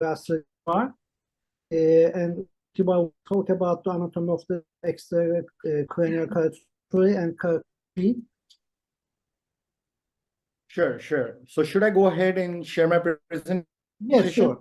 YASIR, and will talk about the anatomy of the extra-cranial carotid artery and carotid. Sure. So should I go ahead and share my presentation? Yes, sure.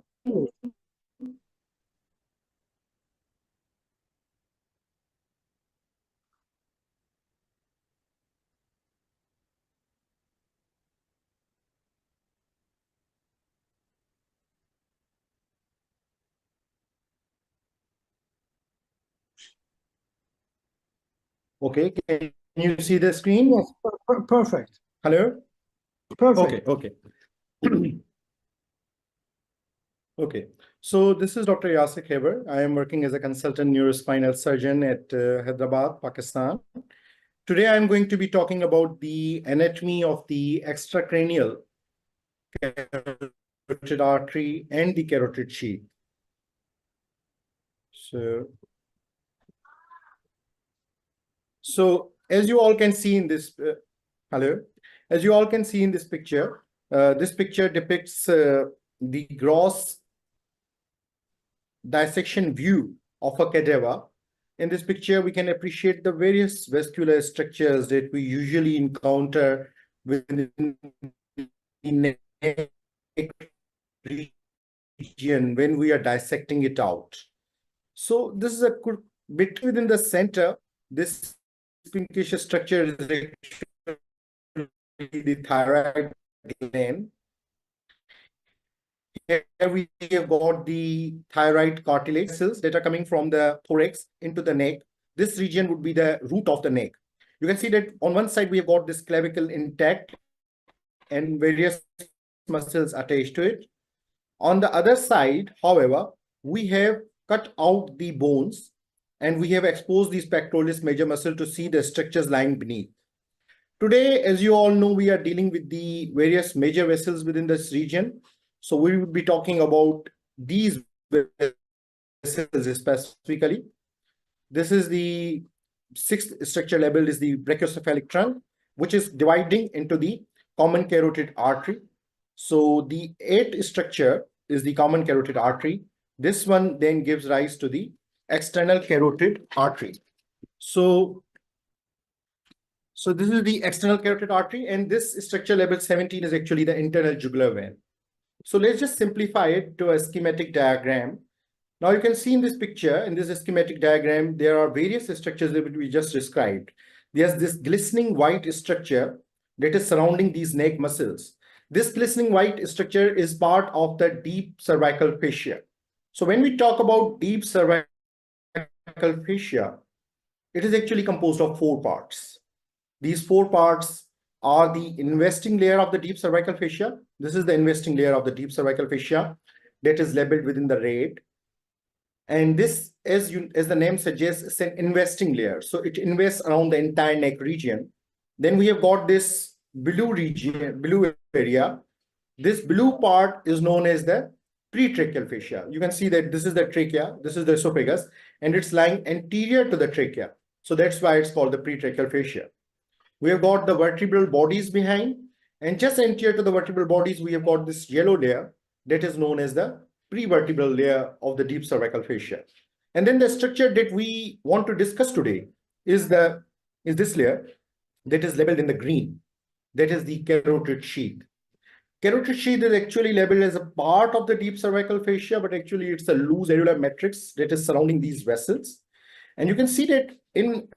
Okay, can you see the screen? Yes, perfect. Hello? Perfect. Okay. Okay, so this is Dr. YASIR KHEBAR. I am working as a consultant neurospinal surgeon at Hyderabad, Pakistan. Today, I'm going to be talking about the anatomy of the extracranial carotid artery and the carotid sheath. So as you all can see in this, as you all can see in this picture depicts the gross dissection view of a cadaver. In this picture, we can appreciate the various vascular structures that we usually encounter within the neck region when we are dissecting it out. So this is a bit within the center. This pinkish structure is actually the thyroid gland. Here we have got the thyroid cartilage cells that are coming from the thorax into the neck. This region would be the root of the neck. You can see that on one side we have got this clavicle intact and various muscles attached to it. On the other side, however, we have cut out the bones and we have exposed these pectoralis major muscle to see the structures lying beneath. Today, as you all know, we are dealing with the various major vessels within this region. So we will be talking about these vessels specifically. This is the sixth structure labeled is the brachiocephalic trunk, which is dividing into the common carotid artery. So the eighth structure is the common carotid artery. This one then gives rise to the external carotid artery. So this is the external carotid artery, and this structure labeled 17 is actually the internal jugular vein. So let's just simplify it to a schematic diagram. Now you can see in this picture, in this schematic diagram, there are various structures that we just described. There's this glistening white structure that is surrounding these neck muscles. This glistening white structure is part of the deep cervical fascia. So when we talk about deep cervical fascia, it is actually composed of 4 parts. These 4 parts are the investing layer of the deep cervical fascia. This is the investing layer of the deep cervical fascia that is labeled within the red. And this, as the name suggests, is an investing layer. So it invests around the entire neck region. Then we have got this blue region, blue area. This blue part is known as the pretracheal fascia. You can see that this is the trachea, this is the esophagus, and it's lying anterior to the trachea. So that's why it's called the pretracheal fascia. We have got the vertebral bodies behind, and just anterior to the vertebral bodies, we have got this yellow layer that is known as the prevertebral layer of the deep cervical fascia. And then the structure that we want to discuss today is this layer that is labeled in the green. That is the carotid sheath. Carotid sheath is actually labeled as a part of the deep cervical fascia, but actually it's a loose areolar matrix that is surrounding these vessels. And you can see that in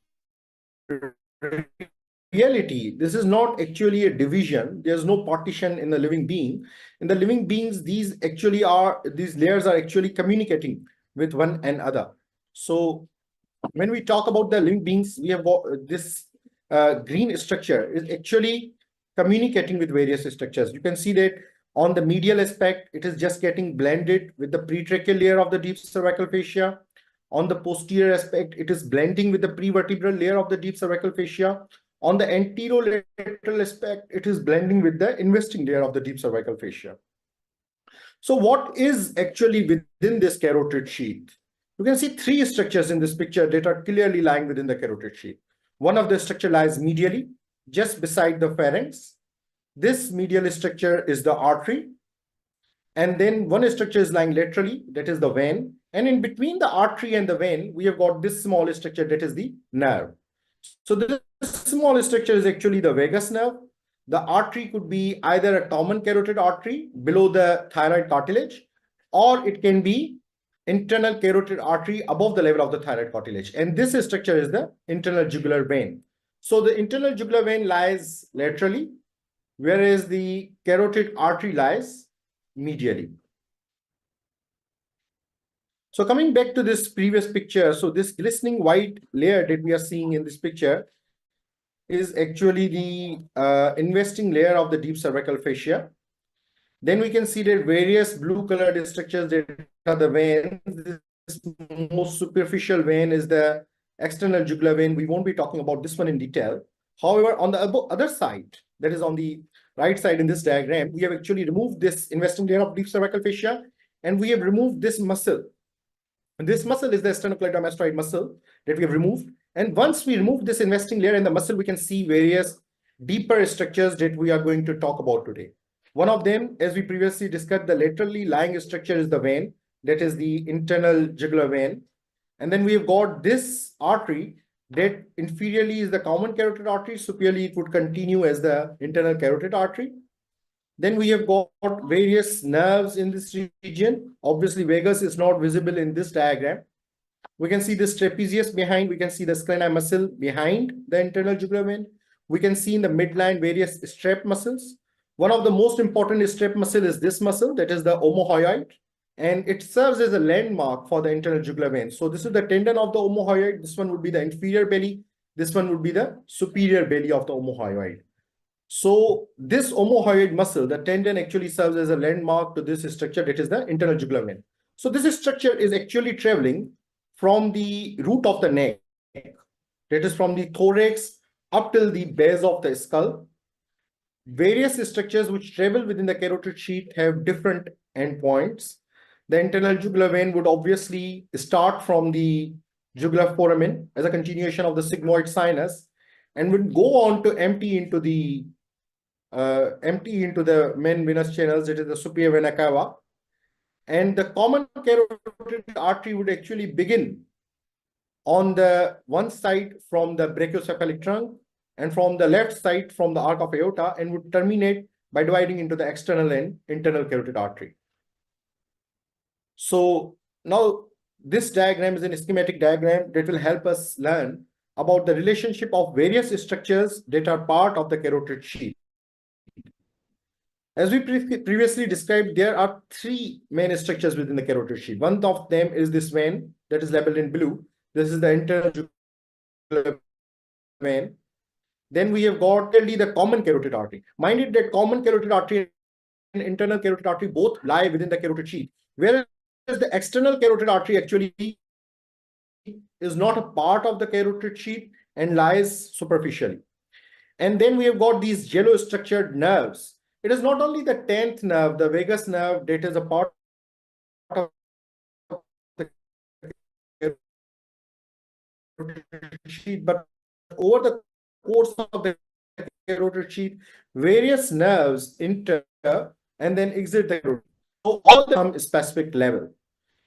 reality, this is not actually a division. There's no partition in the living being. In the living beings, these layers are actually communicating with one another. So when we talk about the living beings, we have got this green structure is actually communicating with various structures. You can see that on the medial aspect, it is just getting blended with the pretracheal layer of the deep cervical fascia. On the posterior aspect, it is blending with the prevertebral layer of the deep cervical fascia. On the anterolateral aspect, it is blending with the investing layer of the deep cervical fascia. So what is actually within this carotid sheath? You can see 3 structures in this picture that are clearly lying within the carotid sheath. One of the structure lies medially, just beside the pharynx. This medial structure is the artery. And then one structure is lying laterally, that is the vein. And in between the artery and the vein, we have got this small structure, that is the nerve. So this small structure is actually the vagus nerve. The artery could be either a common carotid artery below the thyroid cartilage, or it can be internal carotid artery above the level of the thyroid cartilage. And this structure is the internal jugular vein. So the internal jugular vein lies laterally, whereas the carotid artery lies medially. So coming back to this previous picture, so this glistening white layer that we are seeing in this picture is actually the investing layer of the deep cervical fascia. Then we can see that various blue colored structures that are the veins. This most superficial vein is the external jugular vein. We won't be talking about this one in detail. However, on the other side, that is on the right side in this diagram, we have actually removed this investing layer of deep cervical fascia, and we have removed this muscle. And this muscle is the sternocleidomastoid muscle that we have removed. And once we remove this investing layer in the muscle, we can see various deeper structures that we are going to talk about today. One of them, as we previously discussed, the laterally lying structure is the vein, that is the internal jugular vein. And then we have got this artery that inferiorly is the common carotid artery, superiorly it would continue as the internal carotid artery. Then we have got various nerves in this region. Obviously, vagus is not visible in this diagram. We can see this trapezius behind. We can see the scalenus muscle behind the internal jugular vein. We can see in the midline various strap muscles. One of the most important strap muscle is this muscle, that is the omohyoid, and it serves as a landmark for the internal jugular vein. So this is the tendon of the omohyoid. This one would be the inferior belly. This one would be the superior belly of the omohyoid. So this omohyoid muscle, the tendon, actually serves as a landmark to this structure, that is the internal jugular vein. So this structure is actually traveling from the root of the neck, that is from the thorax up till the base of the skull. Various structures which travel within the carotid sheath have different endpoints. The internal jugular vein would obviously start from the jugular foramen as a continuation of the sigmoid sinus, and would go on to empty into the main venous channels, that is the superior vena cava. And the common carotid artery would actually begin on the one side from the brachiocephalic trunk, and from the left side from the arc of aorta, and would terminate by dividing into the external and internal carotid artery. So now this diagram is a schematic diagram that will help us learn about the relationship of various structures that are part of the carotid sheath. As we previously described, there are three main structures within the carotid sheath. One of them is this vein that is labeled in blue. This is the internal jugular vein. Then we have got the common carotid artery. Mind it that common carotid artery and internal carotid artery both lie within the carotid sheath, whereas the external carotid artery actually is not a part of the carotid sheath and lies superficially. And then we have got these yellow structured nerves. It is not only the 10th nerve, the vagus nerve, that is a part of the carotid sheath, but over the course of the carotid sheath, various nerves enter and then exit the carotid. So all them specific level.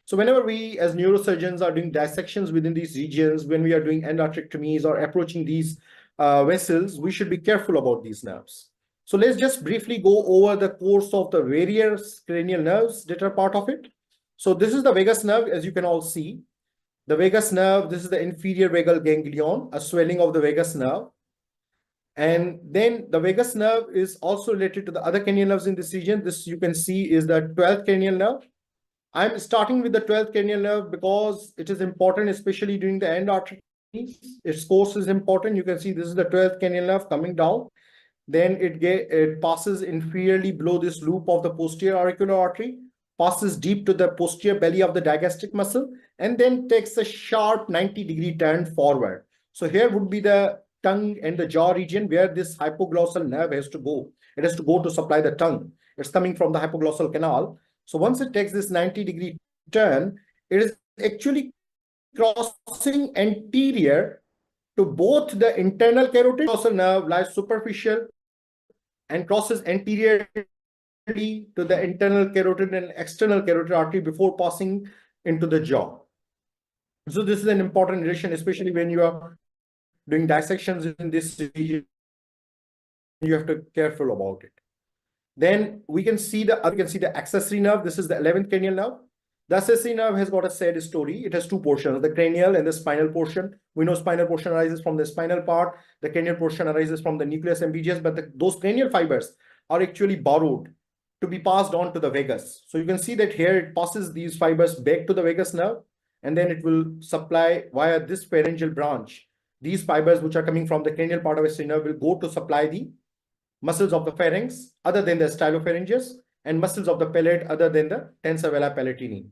So whenever we as neurosurgeons are doing dissections within these regions, when we are doing endarterectomies or approaching these vessels, we should be careful about these nerves. So let's just briefly go over the course of the various cranial nerves that are part of it. So this is the vagus nerve, as you can all see. The vagus nerve, this is the inferior vagal ganglion, a swelling of the vagus nerve. And then the vagus nerve is also related to the other cranial nerves in this region. This you can see is the 12th cranial nerve. I'm starting with the 12th cranial nerve because it is important, especially during the end artery. Its course is important. You can see this is the 12th cranial nerve coming down. Then it passes inferiorly below this loop of the posterior auricular artery, passes deep to the posterior belly of the digastric muscle, and then takes a sharp 90-degree turn forward. So here would be the tongue and the jaw region where this hypoglossal nerve has to go. It has to go to supply the tongue. It's coming from the hypoglossal canal. So once it takes this 90-degree turn, it is actually crossing anterior to both the internal carotid. Glossal nerve lies superficial and crosses anterior to the internal carotid and external carotid artery before passing into the jaw. So this is an important relation, especially when you are doing dissections in this region. You have to be careful about it. Then we can see the accessory nerve. This is the 11th cranial nerve. The accessory nerve has got a sad story. It has two portions, the cranial and the spinal portion. We know spinal portion arises from the spinal part. The cranial portion arises from the nucleus MBGS, but those cranial fibers are actually borrowed to be passed on to the vagus. So you can see that here it passes these fibers back to the vagus nerve, and then it will supply via this pharyngeal branch. These fibers which are coming from the cranial part of the nerve will go to supply the muscles of the pharynx other than the stylopharyngeus and muscles of the palate other than the tensor veli palatini.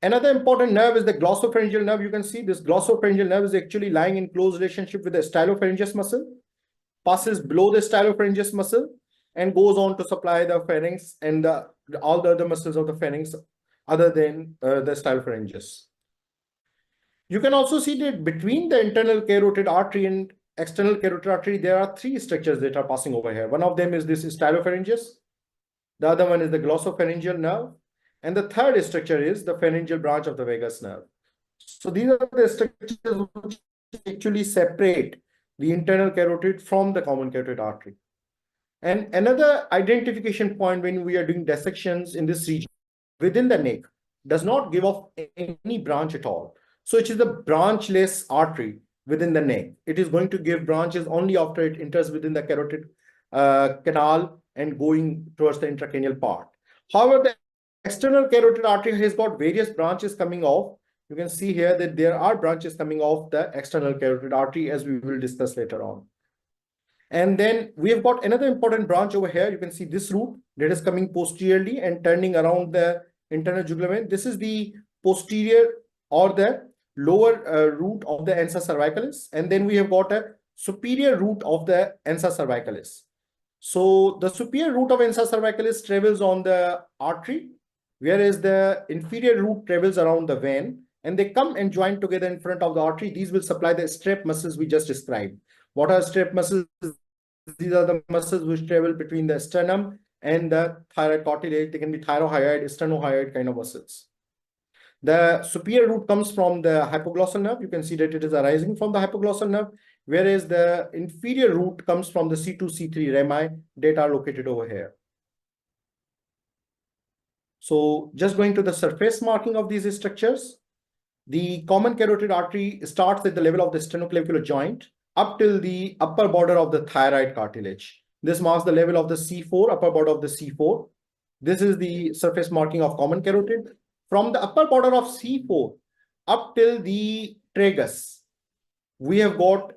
Another important nerve is the glossopharyngeal nerve. You can see this glossopharyngeal nerve is actually lying in close relationship with the stylopharyngeus muscle, passes below the stylopharyngeus muscle, and goes on to supply the pharynx and all the other muscles of the pharynx other than the stylopharyngeus. You can also see that between the internal carotid artery and external carotid artery, there are three structures that are passing over here. One of them is this stylopharyngeus. The other one is the glossopharyngeal nerve. And the third structure is the pharyngeal branch of the vagus nerve. So these are the structures which actually separate the internal carotid from the common carotid artery. And another identification point when we are doing dissections in this region within the neck does not give off any branch at all. So it is a branchless artery within the neck. It is going to give branches only after it enters within the carotid canal and going towards the intracranial part. However, the external carotid artery has got various branches coming off. You can see here that there are branches coming off the external carotid artery, as we will discuss later on. And then we have got another important branch over here. You can see this root that is coming posteriorly and turning around the internal jugular vein. This is the posterior or the lower root of the ansa cervicalis. And then we have got a superior root of the ansa cervicalis. So the superior root of ansa cervicalis travels on the artery, whereas the inferior root travels around the vein, and they come and join together in front of the artery. These will supply the strap muscles we just described. What are strap muscles? These are the muscles which travel between the sternum and the thyroid cartilage. They can be thyrohyoid, sternohyoid kind of muscles. The superior root comes from the hypoglossal nerve. You can see that it is arising from the hypoglossal nerve, whereas the inferior root comes from the C2, C3 rami that are located over here. So just going to the surface marking of these structures, the common carotid artery starts at the level of the sternoclavicular joint up till the upper border of the thyroid cartilage. This marks the level of the C4, upper border of the C4. This is the surface marking of common carotid. From the upper border of C4 up till the tragus, we have got,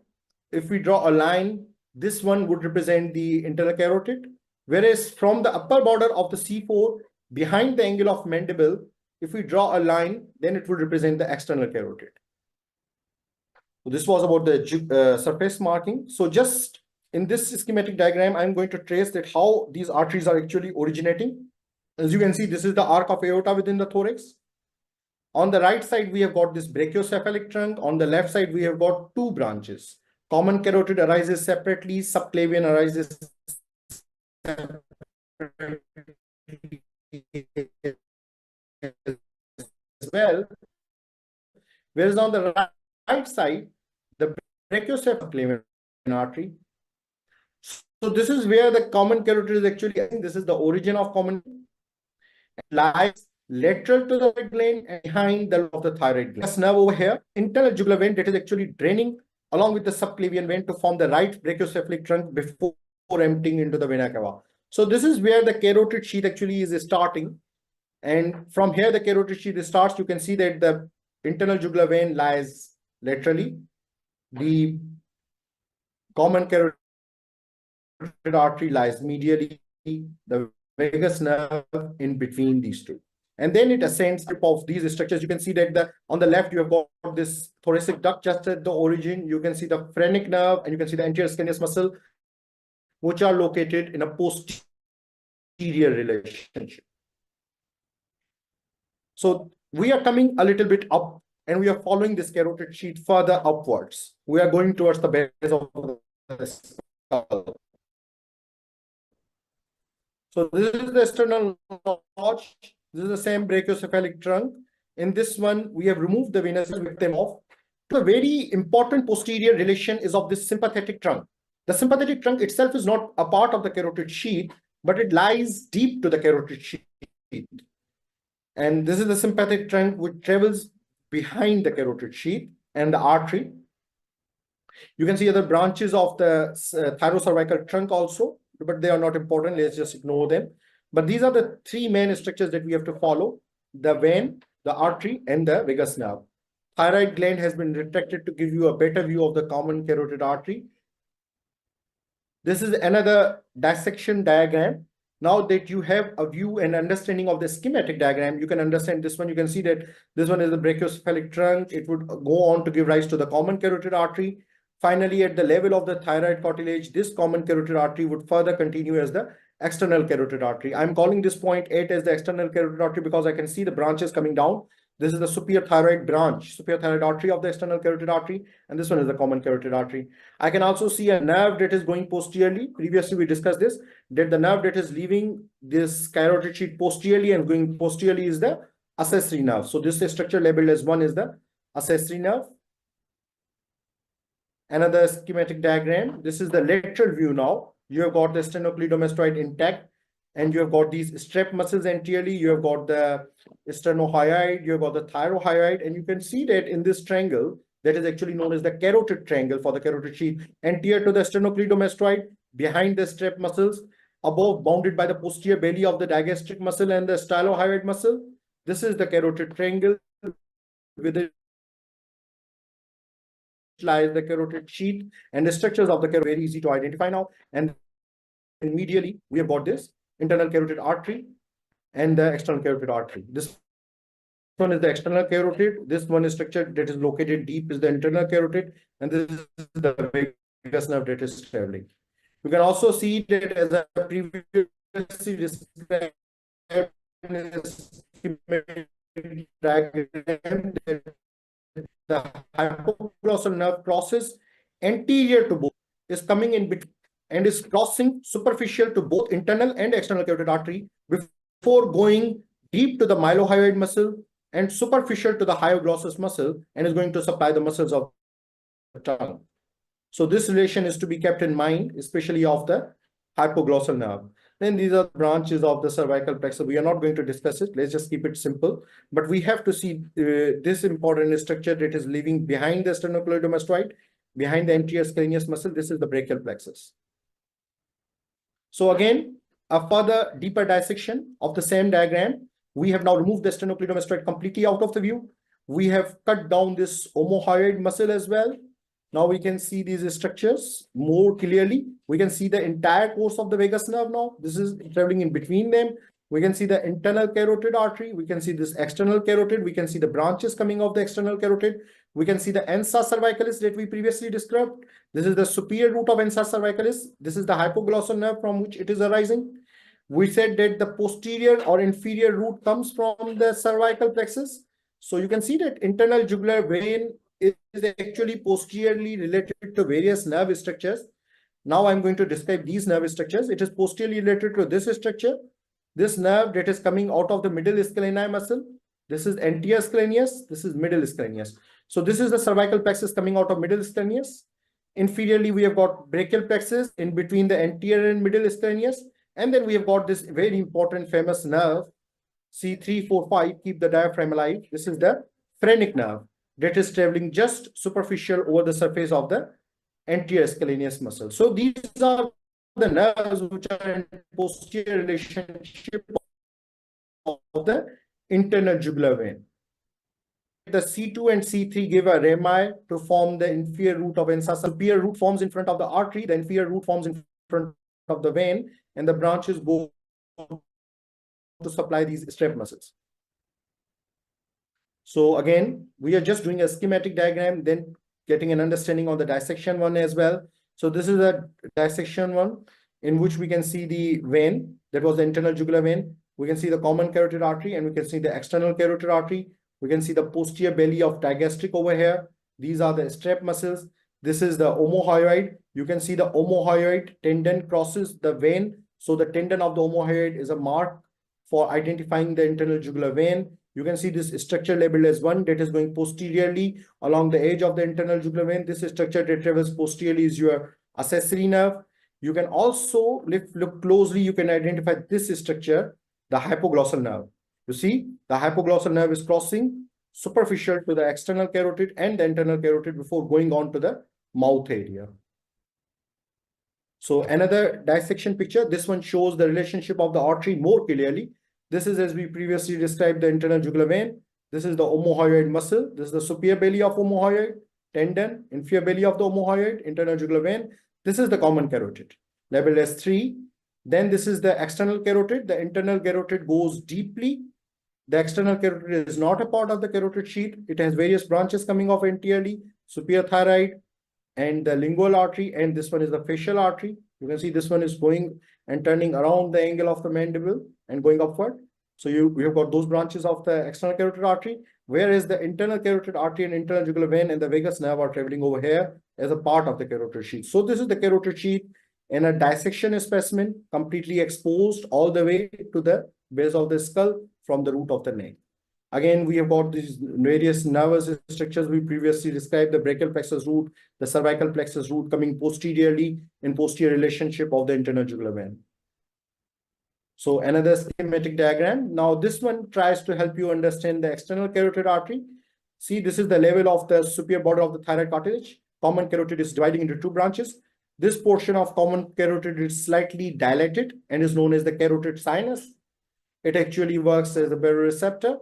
if we draw a line, this one would represent the internal carotid, whereas from the upper border of the C4 behind the angle of mandible, if we draw a line, then it would represent the external carotid. So this was about the surface marking. So just in this schematic diagram, I'm going to trace that how these arteries are actually originating. As you can see, this is the arc of aorta within the thorax. On the right side, we have got this brachiocephalic trunk. On the left side, we have got two branches. Common carotid arises separately, subclavian arises separately as well. Whereas on the right side, the brachiocephalic artery. So this is where the common carotid is actually, I think this is the origin of common, lies lateral to the thyroid gland and behind the of the thyroid gland. This nerve over here, internal jugular vein that is actually draining along with the subclavian vein to form the right brachiocephalic trunk before emptying into the vena cava. So this is where the carotid sheath actually is starting. And from here, the carotid sheath starts. You can see that the internal jugular vein lies laterally. The common carotid artery lies medially. The vagus nerve in between these two. And then it ascends of these structures. You can see that on the left, you have got this thoracic duct just at the origin. You can see the phrenic nerve and you can see the anterior scaneus muscle, which are located in a posterior relationship. So we are coming a little bit up and we are following this carotid sheath further upwards. We are going towards the base of the skull. So this is the external notch. This is the same brachiocephalic trunk. In this one, we have removed the venous with them off. The very important posterior relation is of this sympathetic trunk. The sympathetic trunk itself is not a part of the carotid sheath, but it lies deep to the carotid sheath. And this is the sympathetic trunk which travels behind the carotid sheath and the artery. You can see other branches of the thyrocervical trunk also, but they are not important. Let's just ignore them. But these are the three main structures that we have to follow: the vein, the artery, and the vagus nerve. Thyroid gland has been retracted to give you a better view of the common carotid artery. This is another dissection diagram. Now that you have a view and understanding of the schematic diagram, you can understand this one. You can see that this one is the brachiocephalic trunk. It would go on to give rise to the common carotid artery. Finally, at the level of the thyroid cartilage, this common carotid artery would further continue as the external carotid artery. I'm calling this point 8 as the external carotid artery because I can see the branches coming down. This is the superior thyroid branch, superior thyroid artery of the external carotid artery, and this one is the common carotid artery. I can also see a nerve that is going posteriorly. Previously, we discussed this, that the nerve that is leaving this carotid sheath posteriorly and going posteriorly is the accessory nerve. So this structure labeled as 1 is the accessory nerve. Another schematic diagram. This is the lateral view now. You have got the sternocleidomastoid intact, and you have got these strap muscles anteriorly. You have got the sternohyoid, you have got the thyrohyoid, and you can see that in this triangle, that is actually known as the carotid triangle for the carotid sheath, anterior to the sternocleidomastoid, behind the strap muscles, above bounded by the posterior belly of the digastric muscle and the stylohyoid muscle. This is the carotid triangle with it lies the carotid sheath, and the structures of the carotid are very easy to identify now. And medially, we have got this internal carotid artery and the external carotid artery. This one is the external carotid. This one is structure that is located deep is the internal carotid, and this is the vagus nerve that is traveling. You can also see that as I previously described diagram, the hypoglossal nerve crosses anterior to both, is coming in between and is crossing superficial to both internal and external carotid artery before going deep to the mylohyoid muscle and superficial to the hyoglossus muscle, and is going to supply the muscles of the tongue. So this relation is to be kept in mind, especially of the hypoglossal nerve. Then these are branches of the cervical plexus. We are not going to discuss it. Let's just keep it simple. But we have to see this important structure that is living behind the sternocleidomastoid, behind the anterior scalenus muscle. This is the brachial plexus. So again, a further deeper dissection of the same diagram. We have now removed the sternocleidomastoid completely out of the view. We have cut down this omohyoid muscle as well. Now we can see these structures more clearly. We can see the entire course of the vagus nerve now. This is traveling in between them. We can see the internal carotid artery. We can see this external carotid. We can see the branches coming off the external carotid. We can see the ansa cervicalis that we previously described. This is the superior root of ansa cervicalis. This is the hypoglossal nerve from which it is arising. We said that the posterior or inferior root comes from the cervical plexus. So you can see that internal jugular vein is actually posteriorly related to various nerve structures. Now I'm going to describe these nerve structures. It is posteriorly related to this structure. This nerve that is coming out of the middle scalenus muscle. This is anterior scalenus. This is middle scalenus. So this is the cervical plexus coming out of middle scalenus. Inferiorly, we have got brachial plexus in between the anterior and middle scalenus. And then we have got this very important famous nerve, C345, keep the diaphragm alive. This is the phrenic nerve that is traveling just superficial over the surface of the anterior scalenus muscle. So these are the nerves which are in posterior relationship of the internal jugular vein. The C2 and C3 give a rami to form the inferior root of ansa. Superior root forms in front of the artery, the inferior root forms in front of the vein, and the branches go to supply these strap muscles. So again, we are just doing a schematic diagram, then getting an understanding on the dissection one as well. So this is a dissection one in which we can see the vein, that was the internal jugular vein. We can see the common carotid artery, and we can see the external carotid artery. We can see the posterior belly of digastric over here. These are the strap muscles. This is the omohyoid. You can see the omohyoid tendon crosses the vein So the tendon of the omohyoid is a mark for identifying the internal jugular vein. You can see this structure labeled as 1 that is going posteriorly along the edge of the internal jugular vein. This structure that travels posteriorly is your accessory nerve. You can also look closely, you can identify this structure, the hypoglossal nerve. You see, the hypoglossal nerve is crossing superficial to the external carotid and the internal carotid before going on to the mouth area. So another dissection picture, this one shows the relationship of the artery more clearly. This is, as we previously described, the internal jugular vein. This is the omohyoid muscle. This is the superior belly of omohyoid, tendon, inferior belly of the omohyoid, internal jugular vein. This is the common carotid, labeled as 3. Then this is the external carotid. The internal carotid goes deeply. The external carotid is not a part of the carotid sheath. It has various branches coming off anteriorly, superior thyroid, and the lingual artery, and this one is the facial artery. You can see this one is going and turning around the angle of the mandible and going upward. So we have got those branches of the external carotid artery, whereas the internal carotid artery and internal jugular vein and the vagus nerve are traveling over here as a part of the carotid sheath. So this is the carotid sheath in a dissection specimen, completely exposed all the way to the base of the skull from the root of the neck. Again, we have got these various nervous structures we previously described, the brachial plexus root, the cervical plexus root coming posteriorly in posterior relationship of the internal jugular vein. So another schematic diagram. Now this one tries to help you understand the external carotid artery. See, this is the level of the superior border of the thyroid cartilage. Common carotid is dividing into 2 branches. This portion of common carotid is slightly dilated and is known as the carotid sinus. It actually works as a baroreceptor.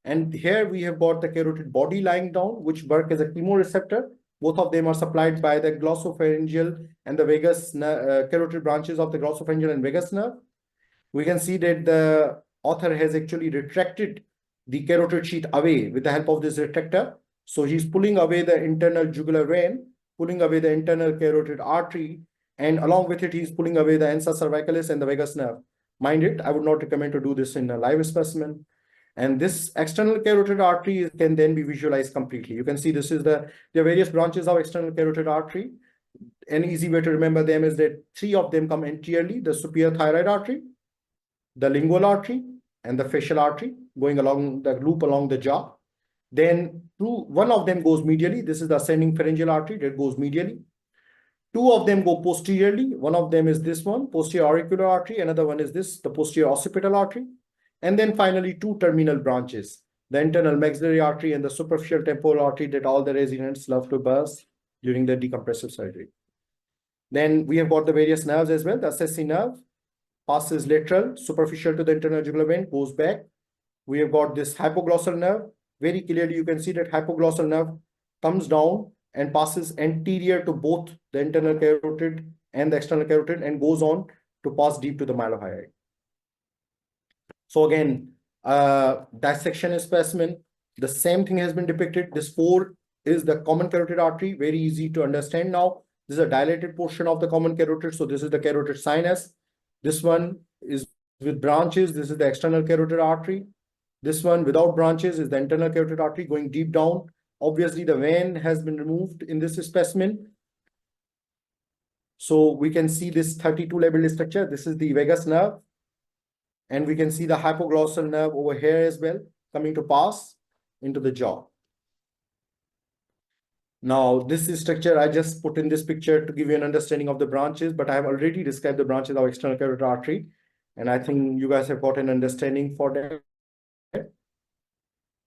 And here we have got the carotid body lying down, which work as a chemoreceptor. Both of them are supplied by the glossopharyngeal and the vagus carotid branches of the glossopharyngeal and vagus nerve. We can see that the author has actually retracted the carotid sheath away with the help of this retractor. So he's pulling away the internal jugular vein, pulling away the internal carotid artery, and along with it, he's pulling away the ansa cervicalis and the vagus nerve. Mind it, I would not recommend to do this in a live specimen. And this external carotid artery can then be visualized completely. You can see this is there are various branches of external carotid artery. An easy way to remember them is that 3 of them come anteriorly, the superior thyroid artery, the lingual artery, and the facial artery going along the loop along the jaw. Then 1 of them goes medially. This is the ascending pharyngeal artery that goes medially. 2 of them go posteriorly. One of them is this one, posterior auricular artery. Another one is this, the posterior occipital artery. And then finally 2 terminal branches, the internal maxillary artery and the superficial temporal artery that all the residents love to burst during the decompressive surgery. Then we have got the various nerves as well. The accessory nerve passes lateral, superficial to the internal jugular vein, goes back. We have got this hypoglossal nerve. Very clearly, you can see that hypoglossal nerve comes down and passes anterior to both the internal carotid and the external carotid and goes on to pass deep to the mylohyoid. So again, dissection specimen, the same thing has been depicted. This 4 is the common carotid artery, very easy to understand now. This is a dilated portion of the common carotid. So this is the carotid sinus. This one is with branches. This is the external carotid artery. This one without branches is the internal carotid artery going deep down. Obviously, the vein has been removed in this specimen. So we can see this 32 labeled structure. This is the vagus nerve. And we can see the hypoglossal nerve over here as well, coming to pass into the jaw. Now, this is structure I just put in this picture to give you an understanding of the branches, but I have already described the branches of external carotid artery. And I think you guys have got an understanding for that.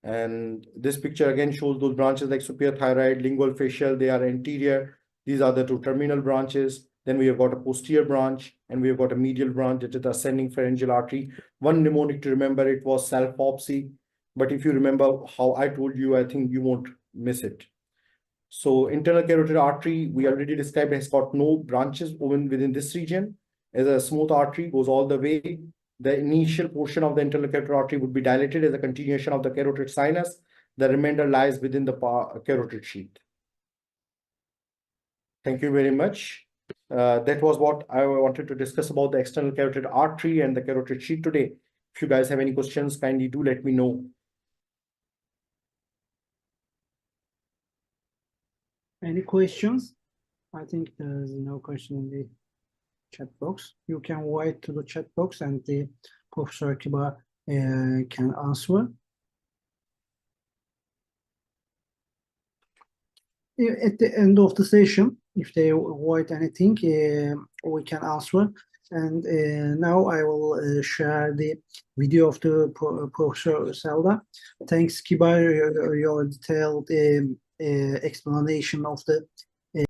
And this picture again shows those branches like superior thyroid, lingual, facial, they are anterior. These are the 2 terminal branches. Then we have got a posterior branch and we have got a medial branch, that is the ascending pharyngeal artery. One mnemonic to remember it was self-opsy. But if you remember how I told you, I think you won't miss it. So internal carotid artery, we already described, has got no branches even within this region. As a smooth artery goes all the way. The initial portion of the internal carotid artery would be dilated as a continuation of the carotid sinus. The remainder lies within the carotid sheath. Thank you very much. That was what I wanted to discuss about the external carotid artery and the carotid sheath today. If you guys have any questions, kindly do let me know. Any questions? I think there is no question in the chat box. You can write to the chat box and the Professor KHEBAR can answer. At the end of the session, if they write anything, we can answer. And now I will share the video of the Professor Selda. Thanks, KHEBAR, your detailed explanation of the